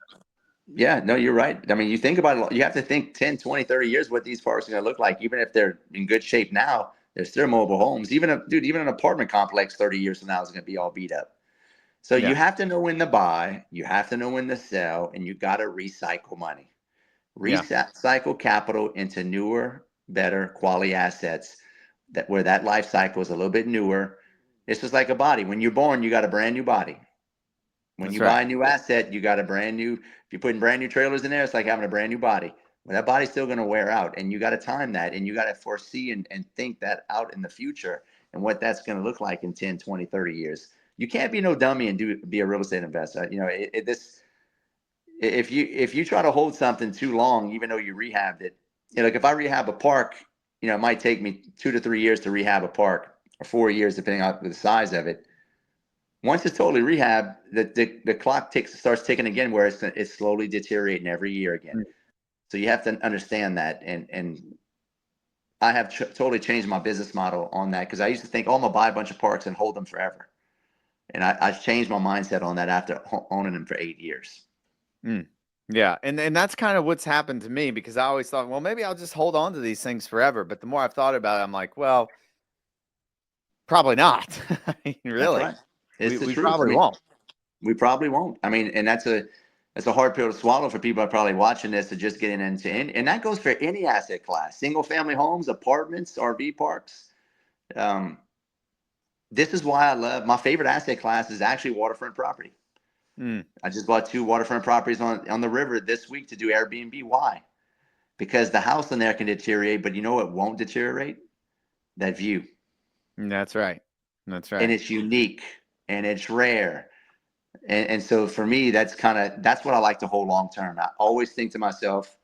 yeah, no, you're right. I mean, you think about it, you have to think 10, 20, 30 years what these parks are going to look like. Even if they're in good shape now, they're still mobile homes. Even an apartment complex 30 years from now is going to be all beat up. So you Yeah, have to know when to buy, you have to know when to sell, and you got to recycle money. yeah, Recycle capital into newer, better quality assets that where that life cycle is a little bit newer. It's just like a body. When you're born, you got a brand new body. When that's you right. buy a new asset, you got a brand new, if you're putting brand new trailers in there, it's like having a brand new body. Well, that body's still going to wear out, and you got to time that, and you got to foresee and think that out in the future and what that's going to look like in 10, 20, 30 years. You can't be no dummy and be a real estate investor. This if you try to hold something too long, even though you rehabbed it, like if I rehab a park, it might take me 2 to 3 years to rehab a park, or 4 years depending on the size of it. Once it's totally rehabbed, the clock starts ticking again, where it's slowly deteriorating every year again. Mm. So you have to understand that, and I have totally changed my business model on that, because I used to think, oh, I'm gonna buy a bunch of parks and hold them forever, and I changed my mindset on that after owning them for 8 years. Mm. Yeah, and that's kind of what's happened to me because I always thought, well, maybe I'll just hold on to these things forever. But the more I've thought about it, I'm like, well, probably not. I mean, That's really, right. we It's the we truth. I probably mean, won't. we probably won't. I mean, and that's a hard pill to swallow for people that are probably watching this and just getting into, and that goes for any asset class: single family homes, apartments, RV parks. Um, this is why I love, my favorite asset class is actually waterfront property. Mm, I just bought 2 waterfront properties on the river this week to do Airbnb. Why? Because the house in there can deteriorate, but you know what won't deteriorate? That view. that's right. That's And right. it's unique and it's rare. And so for me, that's what I like to hold long term. I always think to myself,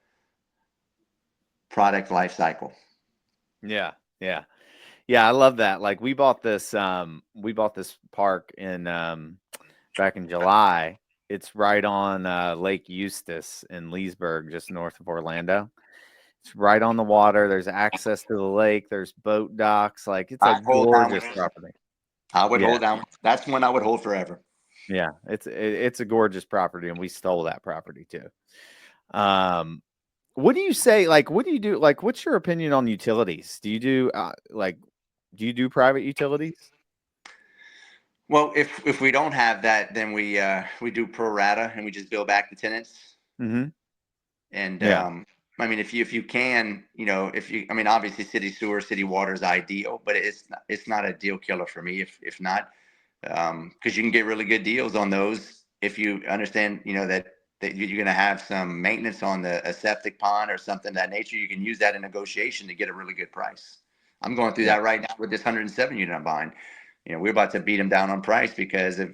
product life cycle. Yeah, yeah, yeah. I love that. Like we bought this park in back in July. It's right on Lake Eustis in Leesburg, just north of Orlando. It's right on the water. There's access to the lake. There's boat docks. Like it's a I hold down gorgeous with it. property. I would Yeah, hold down. That's one I would hold forever. yeah. It's a gorgeous property, and we stole that property too. Um, what do you say? Like, what do you do? Like, what's your opinion on utilities? Do you do private utilities? Well, if we don't have that, then we do pro rata and we just bill back the tenants. Mm-hmm. And Yeah, I mean, if you can, if you, I mean, obviously city sewer, city water is ideal, but it's not a deal killer for me if not, because you can get really good deals on those if you understand, that you're going to have some maintenance on a septic pond or something of that nature. You can use that in negotiation to get a really good price. I'm going through yeah, that right now with this 107 unit I'm buying. We're about to beat him down on price because of,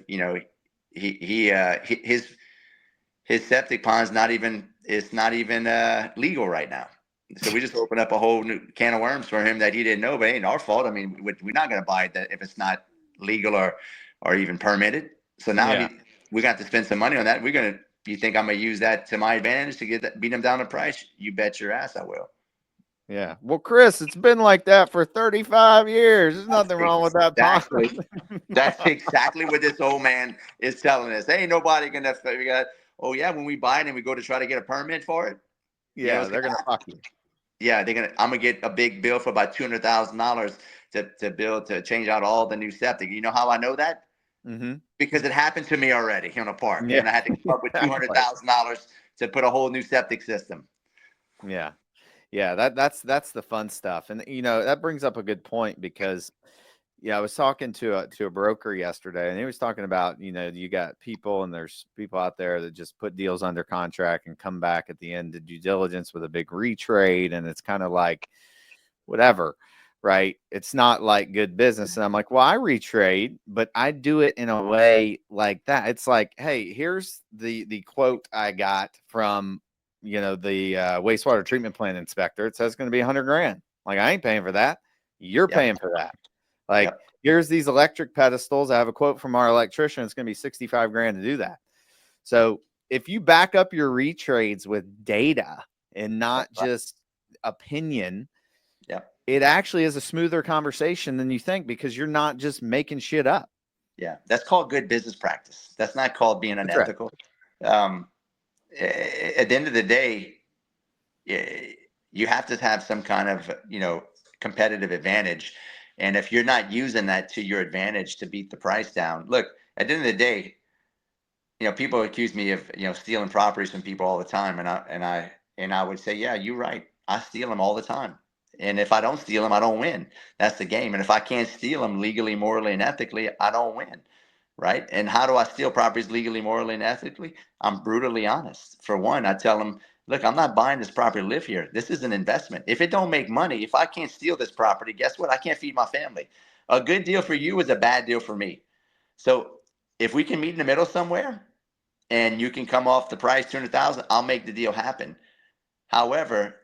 his septic pond's not even, it's not even legal right now. So we just opened up a whole new can of worms for him that he didn't know, but it ain't our fault. I mean, we're not going to buy it if it's not legal or even permitted. So now yeah, we got to spend some money on that. You think I'm going to use that to my advantage to beat him down the price? You bet your ass I will. yeah. Well, Chris, it's been like that for 35 years. There's nothing wrong with that pond. That's exactly what this old man is telling us. Ain't nobody going to figure out, oh yeah, when we buy it and we go to try to get a permit for it, Yeah, it's they're going gonna to, fuck you. yeah, I'm gonna get a big bill for about $200,000 to change out all the new septic. You know how I know that? Mm-hmm. Because it happened to me already in a park, Yeah, and I had to come up with exactly. $200,000 to put a whole new septic system. Yeah. Yeah, that's the fun stuff. And that brings up a good point because yeah, I was talking to a broker yesterday and he was talking about, you got people and there's people out there that just put deals under contract and come back at the end of due diligence with a big retrade and it's kind of like whatever, right? It's not like good business. And I'm like, well, I retrade, but I do it in a way like that. It's like, hey, here's the quote I got from the wastewater treatment plant inspector. It says it's going to be 100 grand. Like I ain't paying for that. You're Yep. paying for that. Like, Yep. here's these electric pedestals. I have a quote from our electrician. It's going to be 65 grand to do that. So if you back up your retrades with data and not That's right. just opinion, Yep. it actually is a smoother conversation than you think, because you're not just making shit up. Yeah. That's called good business practice. That's not called being That's right. unethical. Um, at the end of the day, you have to have some kind of, competitive advantage. And if you're not using that to your advantage to beat the price down, look, at the end of the day, people accuse me of, stealing properties from people all the time. And I would say, yeah, you're right. I steal them all the time. And if I don't steal them, I don't win. That's the game. And if I can't steal them legally, morally, and ethically, I don't win. Right. And how do I steal properties legally, morally, and ethically? I'm brutally honest. For one, I tell them, look, I'm not buying this property to live here. This is an investment. If it don't make money, if I can't steal this property, guess what? I can't feed my family. A good deal for you is a bad deal for me. So if we can meet in the middle somewhere, and you can come off the price 200,000, I'll make the deal happen. However,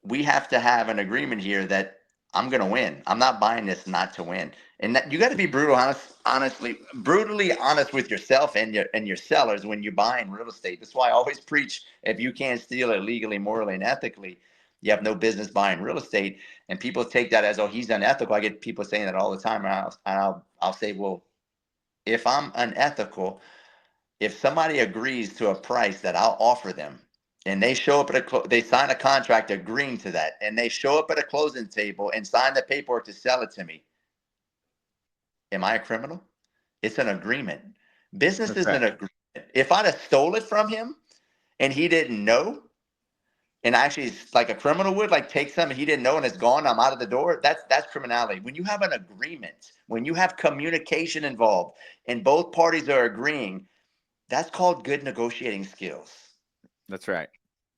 we have to have an agreement here that I'm going to win. I'm not buying this not to win. And that, you got to be brutally honest with yourself and your sellers when you're buying real estate. That's why I always preach, if you can't steal it legally, morally, and ethically, you have no business buying real estate. And people take that as, oh, he's unethical. I get people saying that all the time. And I'll say, well, if I'm unethical, if somebody agrees to a price that I'll offer them, and they show up at they sign a contract agreeing to that, and they show up at a closing table and sign the paperwork to sell it to me, am I a criminal? It's an agreement. Business That's is right. an agreement. If I'd have stole it from him and he didn't know, and actually like a criminal would, like take something he didn't know and it's gone, I'm out of the door, that's criminality. When you have an agreement, when you have communication involved and both parties are agreeing, that's called good negotiating skills. That's right.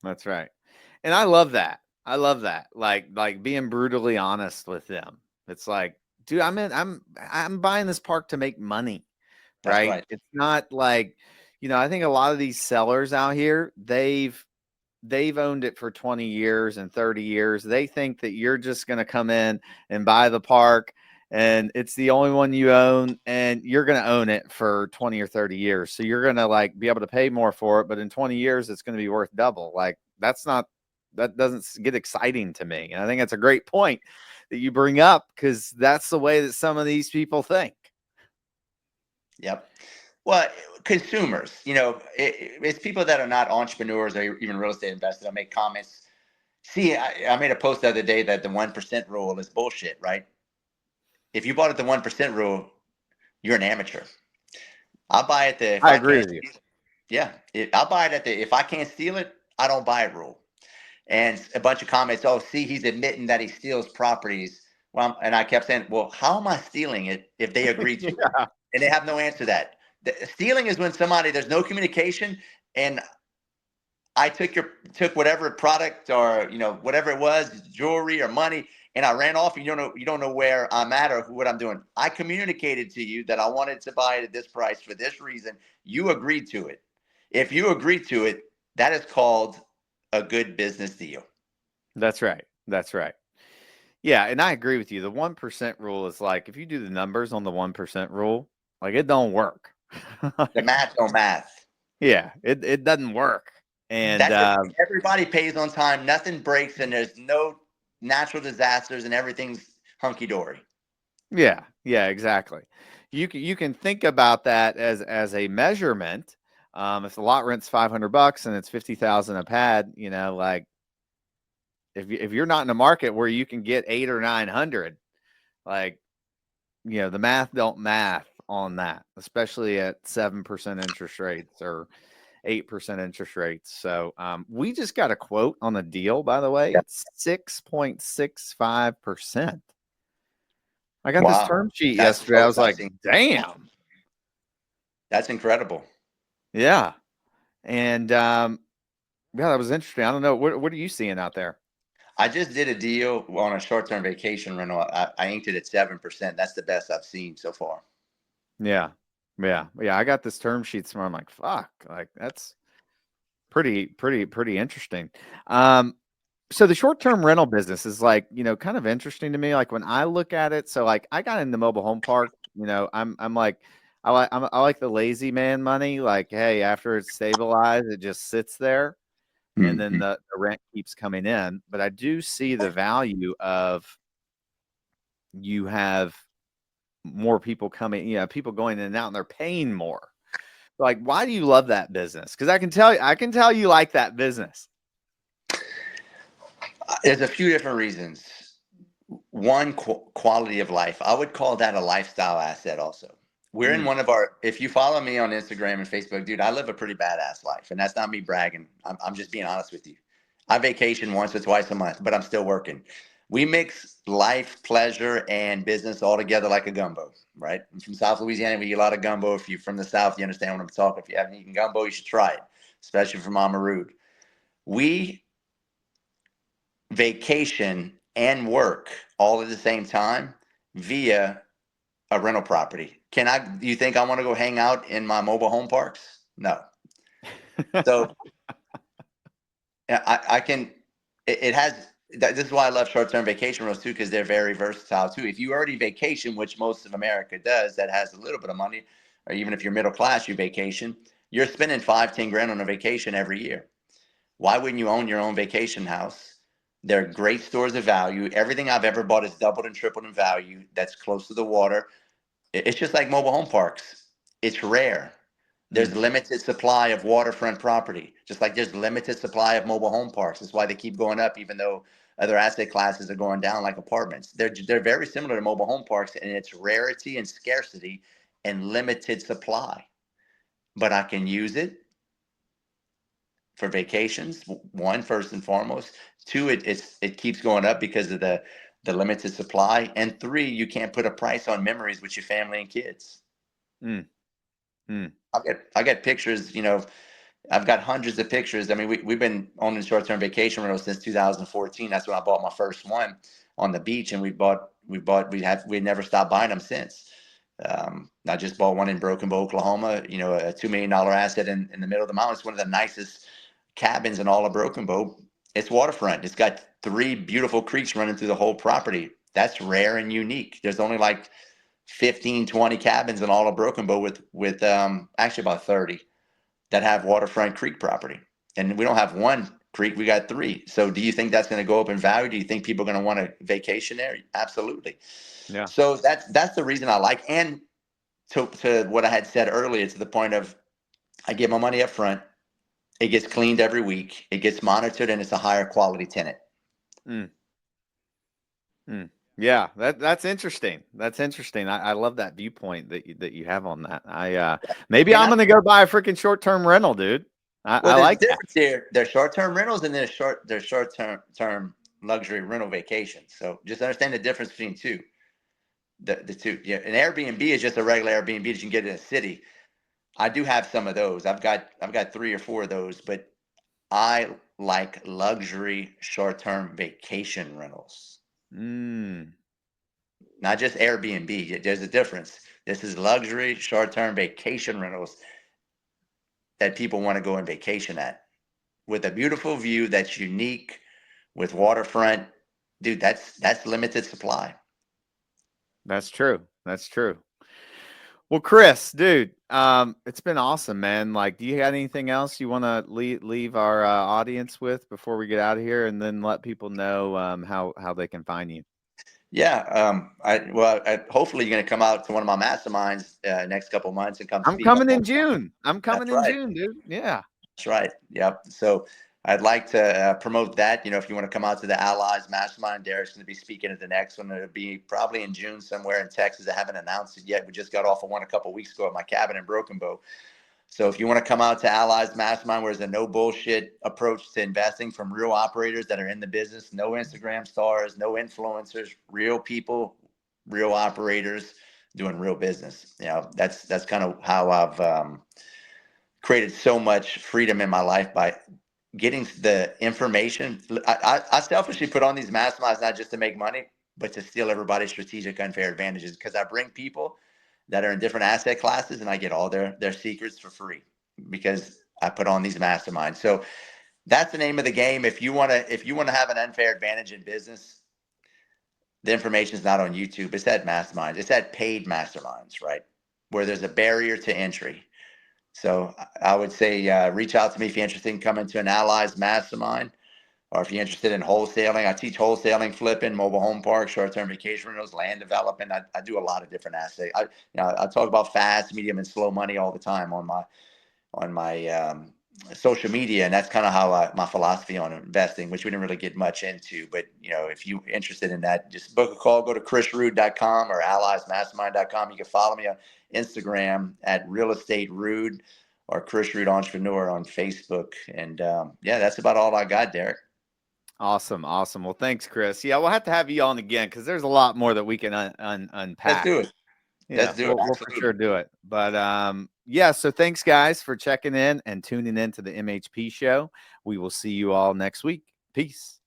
That's right. And I love that. I love that. Like being brutally honest with them. It's like, dude, I'm buying this park to make money, That's right? right. It's not like, I think a lot of these sellers out here, they've owned it for 20 years and 30 years. They think that you're just going to come in and buy the park and it's the only one you own and you're going to own it for 20 or 30 years. So you're going to like be able to pay more for it, but in 20 years it's going to be worth double. Like that doesn't get exciting to me. And I think that's a great point that you bring up, because that's the way that some of these people think. Yep. Well, consumers, it's people that are not entrepreneurs or even real estate investors. I make comments. See, I made a post the other day that the 1% rule is bullshit, right? If you bought at the 1% rule, you're an amateur. I'll buy it the if I I agree can't with you. steal it. Yeah. I'll buy it at the if I can't steal it, I don't buy it rule. And a bunch of comments, oh, see, he's admitting that he steals properties. Well, and I kept saying, well, how am I stealing it if they agree to it? Yeah. And they have no answer to that. Stealing is when there's no communication, and I took whatever product or whatever it was, jewelry or money, and I ran off. You don't know where I'm at or what I'm doing. I communicated to you that I wanted to buy it at this price for this reason. You agreed to it. If you agree to it, that is called a good business deal. That's right. That's right. Yeah, and I agree with you. The 1% rule is like, if you do the numbers on the 1% rule, like it don't work. The Like, math don't math. yeah, it doesn't work. And That's if everybody pays on time, nothing breaks, and there's no natural disasters, and everything's hunky dory. yeah, yeah, exactly. You can think about that as a measurement. If the lot rent's $500 and it's 50,000 a pad, like if you're not in a market where you can get 8 or 900, like, the math don't math on that, especially at 7% interest rates or 8% interest rates. So we just got a quote on a deal, by the way. It's 6.65%. I got this Wow, term sheet that's the yesterday. I lowest was I've like, seen. damn. That's incredible. Yeah. And yeah, that was interesting. I don't know. What are you seeing out there? I just did a deal on a short-term vacation rental. I inked it at 7%. That's the best I've seen so far. Yeah. Yeah. Yeah. I got this term sheet somewhere. I'm like, fuck, like that's pretty interesting. Um, So the short-term rental business is like, kind of interesting to me. Like when I look at it, so like I got in the mobile home park, I'm like, I like the lazy man money. Like, hey, after it's stabilized, it just sits there and then Mhm. the rent keeps coming in. But I do see the value of you have more people coming, people going in and out and they're paying more. Like, why do you love that business? Because I can tell you like that business. There's a few different reasons. One, quality of life. I would call that a lifestyle asset also. We're in Mm. one of our, if you follow me on Instagram and Facebook, dude, I live a pretty badass life. And that's not me bragging. I'm just being honest with you. I vacation once or twice a month, but I'm still working. We mix life, pleasure, and business all together like a gumbo, right? I'm from South Louisiana. We eat a lot of gumbo. If you're from the South, you understand what I'm talking. If you haven't eaten gumbo, you should try it, especially from Mama Rood. We vacation and work all at the same time via a rental property. Do you think I want to go hang out in my mobile home parks? No. So I can, it has, this is why I love short-term vacation rentals too, because they're very versatile too. If you already vacation, which most of America does, that has a little bit of money, or even if you're middle class, you vacation, you're spending 5-10 grand on a vacation every year. Why wouldn't you own your own vacation house? They're great stores of value. Everything I've ever bought is doubled and tripled in value. That's close to the water. It's just like mobile home parks. It's rare. There's Mm. limited supply of waterfront property, just like there's limited supply of mobile home parks. That's why they keep going up, even though other asset classes are going down, like apartments. They're very similar to mobile home parks in its rarity and scarcity and limited supply. But I can use it for vacations. One, first and foremost. Two, it keeps going up because of the limited supply. And three, you can't put a price on memories with your family and kids. Mm. Mm. I get pictures, I've got hundreds of pictures. I mean, we've been owning short-term vacation rentals since 2014. That's when I bought my first one on the beach, and we never stopped buying them since. I just bought one in Broken Bow, Oklahoma. A $2 million asset in the middle of the mountains. One of the nicest cabins in all of Broken Bow. It's waterfront. It's got 3 beautiful creeks running through the whole property. That's rare and unique. There's only like 15, 20 cabins in all of Broken Bow with actually about 30 that have waterfront creek property. And we don't have one creek, we got 3. So do you think that's going to go up in value? Do you think people are going to want to vacation there? Absolutely. Yeah. So that's the reason I like. And to what I had said earlier, to the point of I get my money up front. It gets cleaned every week. It gets monitored, and it's a higher quality tenant. Mm. Mm. Yeah, that's interesting. That's interesting. I love that viewpoint that you have on that. Maybe And I'm gonna go buy a freaking short-term rental, dude. I there's a like that. difference here. There's short-term rentals and there's short-term luxury rental vacations. So just understand the difference between two. The two. Yeah, an Airbnb is just a regular Airbnb that you can get in a city. I do have some of those. I've got 3 or 4 of those, but I like luxury short-term vacation rentals. Mm. Not just Airbnb. There's a difference. This is luxury short-term vacation rentals that people want to go on vacation at with a beautiful view that's unique with waterfront. Dude, that's limited supply. That's true. That's true. Well, Chris, dude, it's been awesome, man. Like, do you have anything else you want to leave our audience with before we get out of here, and then let people know how they can find you? Yeah. Hopefully you're going to come out to one of my masterminds next couple months and come I'm speak on coming one. in June. I'm coming That's in right. June, dude. Yeah. That's right. Yep. So I'd like to promote that. If you want to come out to the Allies Mastermind, Derek's going to be speaking at the next one. It'll be probably in June somewhere in Texas. I haven't announced it yet. We just got off of one a couple of weeks ago at my cabin in Broken Bow. So if you want to come out to Allies Mastermind, where there's a no bullshit approach to investing from real operators that are in the business, no Instagram stars, no influencers, real people, real operators doing real business. That's kind of how I've created so much freedom in my life by getting the information. I selfishly put on these masterminds not just to make money, but to steal everybody's strategic unfair advantages, because I bring people that are in different asset classes and I get all their secrets for free because I put on these masterminds. So that's the name of the game. If you want to have an unfair advantage in business, the information is not on YouTube. It's at masterminds. It's at paid masterminds, right? Where there's a barrier to entry. So I would say reach out to me if you're interested in coming to an Allies mastermind, or if you're interested in wholesaling. I teach wholesaling, flipping, mobile home parks, short-term vacation rentals, land development. I do a lot of different assets. I talk about fast, medium, and slow money all the time on my social media, and that's kind of how my philosophy on investing, which we didn't really get much into. But if you're interested in that, just book a call. Go to chrisrood.com or alliesmastermind.com. You can follow me on Instagram at Real Estate Rood or Chris Rood Entrepreneur on Facebook. And yeah, that's about all I got, Derek. Awesome. Well, thanks, Chris. Yeah, we'll have to have you on again because there's a lot more that we can unpack. Let's do it. Yeah, we'll for sure do it. But yeah, so thanks guys for checking in and tuning in to the MHP show. We will see you all next week. Peace.